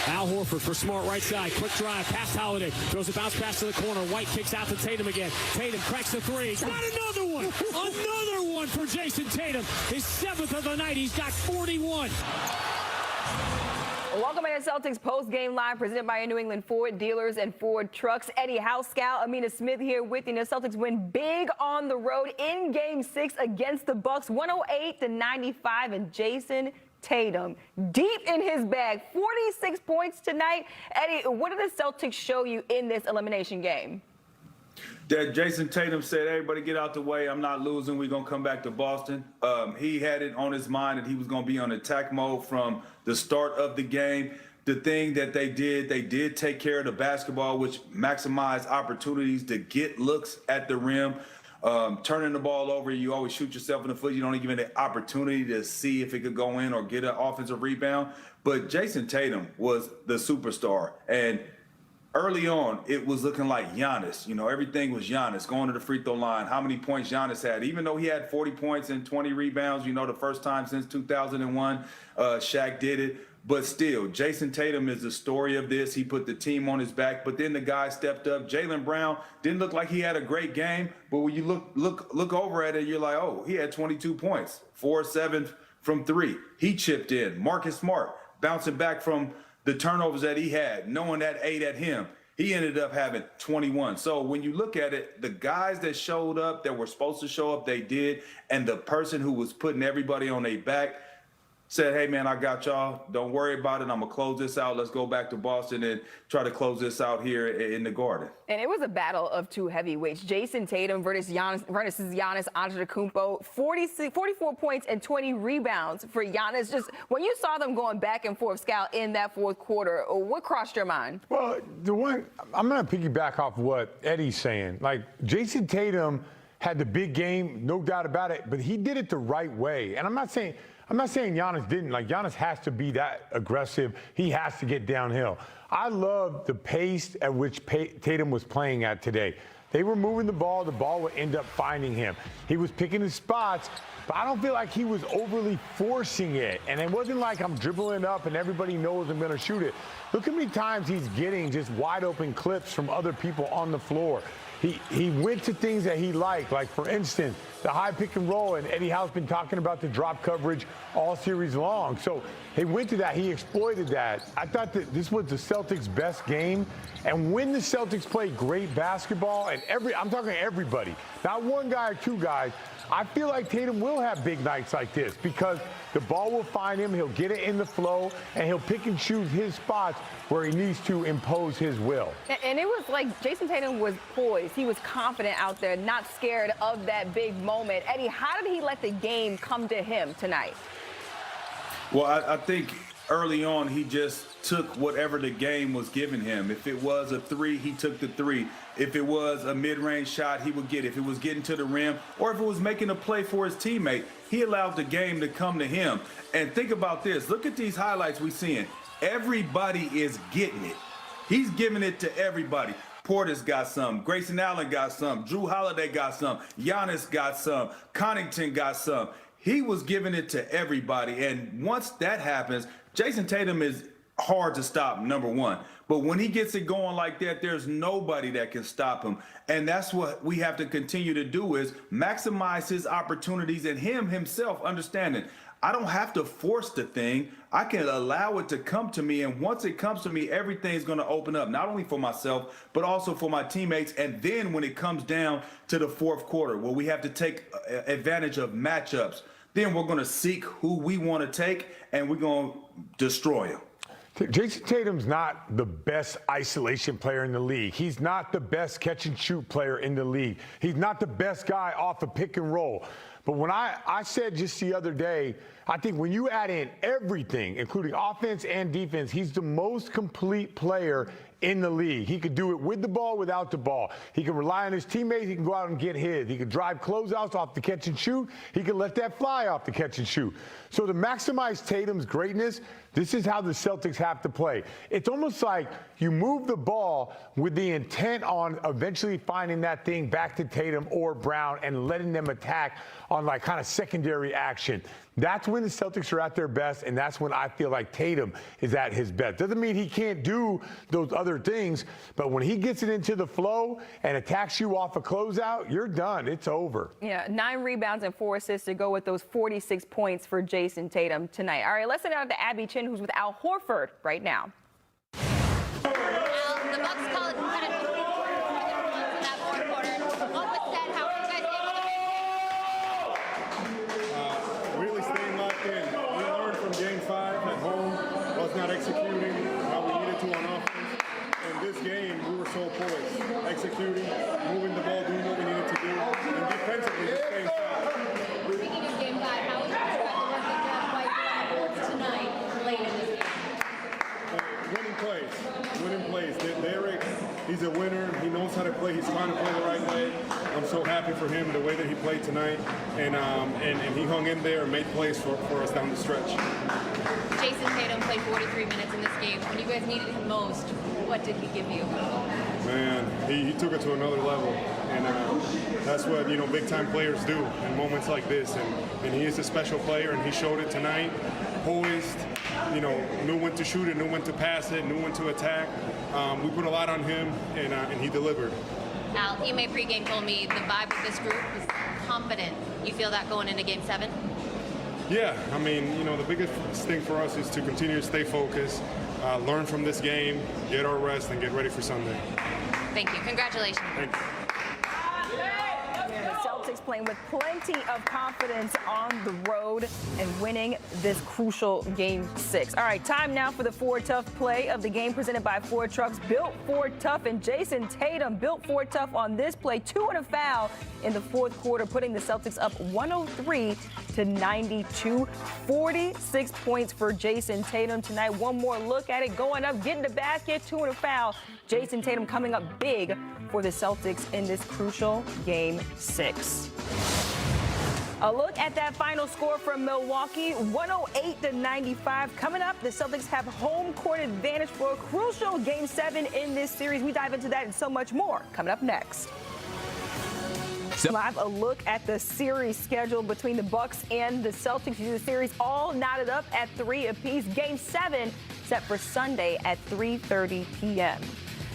Al Horford for Smart right side. Quick drive past Holiday. Throws a bounce pass to the corner. White kicks out to Tatum again. Tatum cracks the three. Got another one. Another one for Jason Tatum. His 7th of the night. He's got 41. Welcome to Celtics post-game live presented by your New England Ford dealers and Ford trucks. Eddie Housescow, Amina Smith here with you. The Celtics win big on the road in Game 6 against the Bucks, 108-95, and Jason Tatum deep in his bag, 46 points tonight. Eddie, what did the Celtics show you in this elimination game? That Jason Tatum said, everybody get out the way. I'm not losing. We're going to come back to Boston. He had it on his mind that he was going to be on attack mode from the start of the game. The thing that they did take care of the basketball, which maximized opportunities to get looks at the rim. Turning the ball over, you always shoot yourself in the foot. You don't even get the opportunity to see if it could go in or get an offensive rebound. But Jason Tatum was the superstar. And early on, it was looking like Giannis. You know, everything was Giannis going to the free throw line. How many points Giannis had? Even though he had 40 points and 20 rebounds, you know, the first time since 2001, Shaq did it. But still, Jason Tatum is the story of this. He put the team on his back, but then the guy stepped up. Jaylen Brown didn't look like he had a great game, but when you look over at it, you're like, oh, he had 22 points, 4-7 from 3. He chipped in. Marcus Smart bouncing back from the turnovers that he had, knowing that ate at him. He ended up having 21. So when you look at it, the guys that showed up, that were supposed to show up, they did. And the person who was putting everybody on their back said, hey, man, I got y'all. Don't worry about it. I'm going to close this out. Let's go back to Boston and try to close this out here in the Garden. And it was a battle of two heavyweights. Jason Tatum versus Giannis Antetokounmpo. 44 points and 20 rebounds for Giannis. Just when you saw them going back and forth, Scout, in that fourth quarter, what crossed your mind? Well, I'm going to piggyback off what Eddie's saying. Like, Jason Tatum had the big game, no doubt about it, but he did it the right way. And I'm not saying Giannis didn't. Like, Giannis has to be that aggressive. He has to get downhill. I love the pace at which Tatum was playing at today. They were moving the ball would end up finding him. He was picking his spots, but I don't feel like he was overly forcing it. And it wasn't like I'm dribbling up and everybody knows I'm going to shoot it. Look how many times he's getting just wide open clips from other people on the floor. He went to things that he liked, like, for instance, the high pick and roll, and Eddie Howe's been talking about the drop coverage all series long. So he went to that. He exploited that. I thought that this was the Celtics' best game. And when the Celtics play great basketball, and I'm talking everybody, not one guy or two guys, I feel like Tatum will have big nights like this because the ball will find him, he'll get it in the flow, and he'll pick and choose his spots where he needs to impose his will. And it was like Jason Tatum was poised. He was confident out there, not scared of that big moment. Eddie, how did he let the game come to him tonight? Well, I think early on he just took whatever the game was giving him. If it was a 3, he took the 3. If it was a mid-range shot, he would get it. If it was getting to the rim, or if it was making a play for his teammate, he allowed the game to come to him. And think about this. Look at these highlights we're seeing. Everybody is getting it. He's giving it to everybody. Portis got some. Grayson Allen got some. Drew Holiday got some. Giannis got some. Connaughton got some. He was giving it to everybody. And once that happens, Jason Tatum is hard to stop, number one. But when he gets it going like that, there's nobody that can stop him. And that's what we have to continue to do, is maximize his opportunities, and him himself understanding, I don't have to force the thing. I can allow it to come to me. And once it comes to me, everything's going to open up, not only for myself, but also for my teammates. And then when it comes down to the fourth quarter, where we have to take advantage of matchups, then we're going to seek who we want to take, and we're going to destroy him. Jason Tatum's not the best isolation player in the league. He's not the best catch and shoot player in the league. He's not the best guy off a pick and roll. But when I said just the other day, I think when you add in everything, including offense and defense, he's the most complete player in the league. He could do it with the ball, without the ball. He can rely on his teammates. He can go out and get his. He can drive closeouts off the catch and shoot. He can let that fly off the catch and shoot. So to maximize Tatum's greatness, this is how the Celtics have to play. It's almost like you move the ball with the intent on eventually finding that thing back to Tatum or Brown and letting them attack on, like, kind of secondary action. That's what when the Celtics are at their best, and that's when I feel like Tatum is at his best. Doesn't mean he can't do those other things, but when he gets it into the flow and attacks you off a closeout, you're done. It's over. Yeah, 9 rebounds and 4 assists to go with those 46 points for Jason Tatum tonight. All right, let's send it out to Abby Chin, who's with Al Horford right now. Al, the Bucks call it kind of in that fourth quarter. What was said? How are you guys able to? Really staying locked in. We learned from Game 5 at home, was not executing how we needed to on offense. In this game, we were so poised, executing, moving the ball, doing what we needed to do, and defensively just staying solid. Speaking of Game 5, how would you describe the work you've done by the boards tonight late in this game? Winning plays. Derek, he's a winner. He knows how to play. He's trying to play the right way. I'm so happy for him, the way that he played tonight. And he hung in there and made plays for us down the stretch. Jason Tatum played 43 minutes in this game. When you guys needed him most, what did he give you? Man, he took it to another level. And that's what, big-time players do in moments like this. And he is a special player, and he showed it tonight. Poised, knew when to shoot it, knew when to pass it, knew when to attack. We put a lot on him, and he delivered. Al, Ime pregame told me the vibe of this group was confident. You feel that going into Game 7? Yeah, the biggest thing for us is to continue to stay focused, learn from this game, get our rest, and get ready for Sunday. Thank you. Congratulations. Thank you. The Celtics playing with plenty of confidence on the road and winning this crucial Game 6. All right, time now for the Ford Tough play of the game presented by Ford Trucks. Built Ford Tough, and Jason Tatum built Ford Tough on this play. 2 and a foul in the fourth quarter, putting the Celtics up 103-92. 46 points for Jason Tatum tonight. One more look at it, going up, getting the basket, 2 and a foul. Jason Tatum coming up big for the Celtics in this crucial Game 6. A look at that final score from Milwaukee, 108-95. Coming up, the Celtics have home court advantage for a crucial Game 7 in this series. We dive into that and so much more coming up next. Live a look at the series schedule between the Bucks and the Celtics. The series all knotted up at 3 apiece. Game 7 set for Sunday at 3:30 p.m.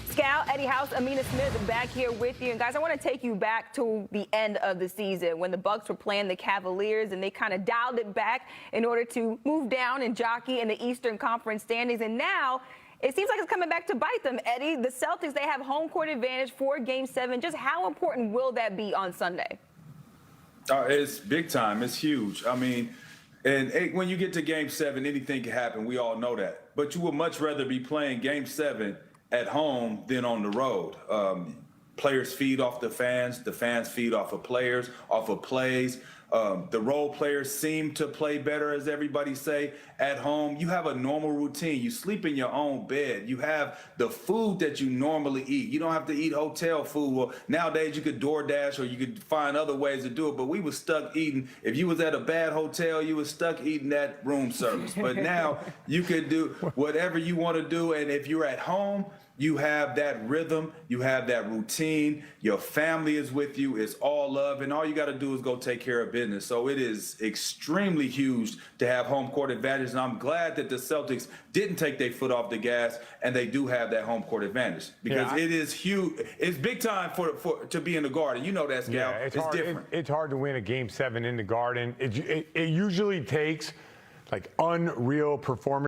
Scal, Eddie House, Amina Smith back here with you. And guys, I want to take you back to the end of the season when the Bucks were playing the Cavaliers and they kind of dialed it back in order to move down and jockey in the Eastern Conference standings. And now it seems like it's coming back to bite them, Eddie. The Celtics, they have home court advantage for Game 7. Just how important will that be on Sunday? It's big time. It's huge. When you get to Game 7, anything can happen. We all know that. But you would much rather be playing Game 7 at home than on the road. Players feed off the fans feed off of players, off of plays. The role players seem to play better, as everybody say, at home. You have a normal routine. You sleep in your own bed. You have the food that you normally eat. You don't have to eat hotel food. Well, nowadays you could DoorDash or you could find other ways to do it, but we were stuck eating. If you was at a bad hotel, you were stuck eating that room service. But now you could do whatever you want to do, and if you're at home, you have that rhythm, you have that routine, your family is with you, it's all love, and all you got to do is go take care of business. So it is extremely huge to have home court advantage, and I'm glad that the Celtics didn't take their foot off the gas, and they do have that home court advantage because it is huge. It's big time for to be in the Garden. You know that, Scal. Yeah, it's hard, different. It's hard to win a Game 7 in the Garden. It usually takes like unreal performance.